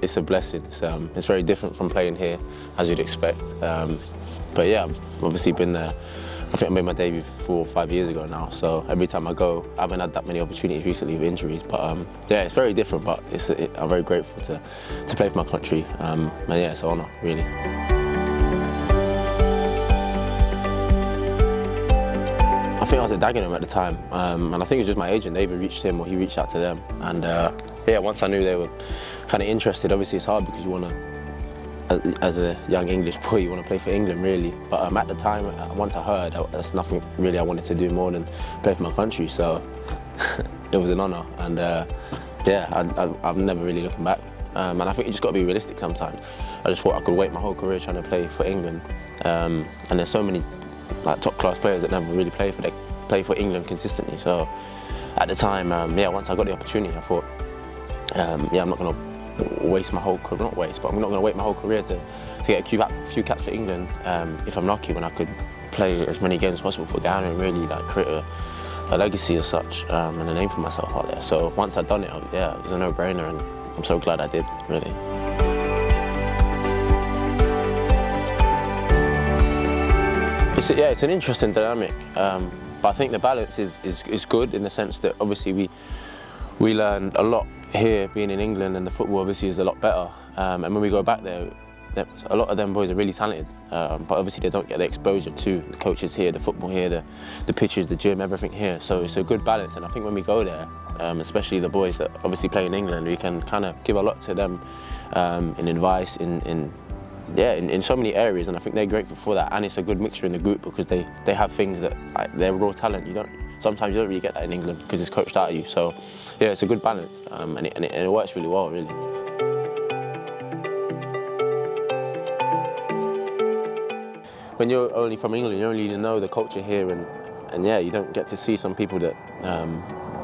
it's a blessing. It's very different from playing here, as you'd expect. But yeah, I've obviously been there. I think I made my debut 4 or 5 years ago now, so every time I go, I haven't had that many opportunities recently with injuries, but yeah, it's very different, but I'm very grateful to play for my country, and yeah, it's an honour, really. I think I was at Dagenham at the time, and I think it was just my agent. They either reached him or he reached out to them, and yeah, once I knew they were kind of interested, obviously it's hard because you want to, as a young English boy, you want to play for England, really. But at the time, once I heard, there's nothing really I wanted to do more than play for my country. So it was an honour, and yeah, I'm never really looking back. And I think you just got to be realistic sometimes. I just thought I could wait my whole career trying to play for England, and there's so many top class players that never really play for England consistently. So at the time, yeah, once I got the opportunity, I thought, yeah, I'm not going to waste my whole career, not waste, but I'm not going to wait my whole career to get a few caps for England if I'm lucky, when I could play as many games as possible for Guyana and really create a legacy as such, and a name for myself out there. So once I'd done it, yeah, it was a no-brainer, and I'm so glad I did, really. It's an interesting dynamic, but I think the balance is good in the sense that obviously we learned a lot here being in England, and the football obviously is a lot better. And when we go back there, a lot of them boys are really talented, but obviously they don't get the exposure to the coaches here, the football here, the pitches, the gym, everything here. So it's a good balance, and I think when we go there, especially the boys that obviously play in England, we can kind of give a lot to them in advice, in so many areas, and I think they're grateful for that. And it's a good mixture in the group because they have things that they're raw talent. Sometimes you don't really get that in England because it's coached out of you. So yeah, it's a good balance, and it works really well, really. When you're only from England, you only know the culture here, and yeah, you don't get to see some people that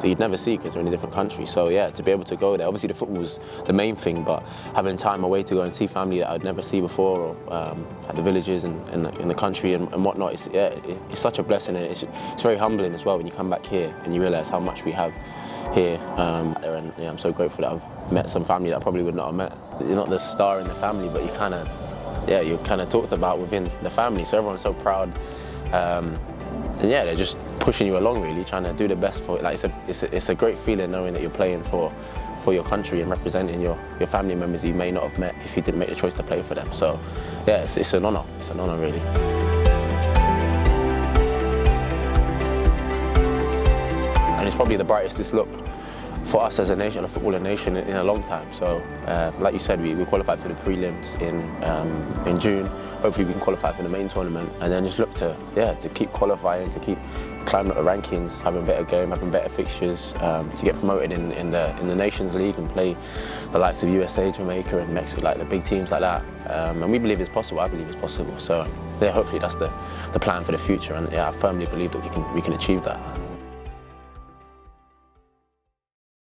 you'd never see because they're in a different country. So yeah, to be able to go there, obviously the football's the main thing, but having time away to go and see family that I'd never see before, or at the villages and in the country and whatnot, it's such a blessing, and it's very humbling as well when you come back here and you realise how much we have here. And yeah, I'm so grateful that I've met some family that I probably would not have met. You're not the star in the family, but you're kind of talked about within the family, so everyone's so proud. And yeah, they're just pushing you along, really, trying to do the best for it. It's a great feeling knowing that you're playing for your country and representing your family members you may not have met if you didn't make the choice to play for them. So yeah, it's an honour. It's an honour, really. And it's probably the brightest look for us as a nation, a footballing nation, in a long time. So like you said, we qualified for the prelims in June. Hopefully we can qualify for the main tournament, and then just look to keep qualifying, to keep climbing up the rankings, having a better game, having better fixtures, to get promoted in the Nations League and play the likes of USA, Jamaica and Mexico, like the big teams like that. And we believe it's possible, I believe it's possible. So yeah, hopefully that's the plan for the future, and yeah, I firmly believe that we can achieve that.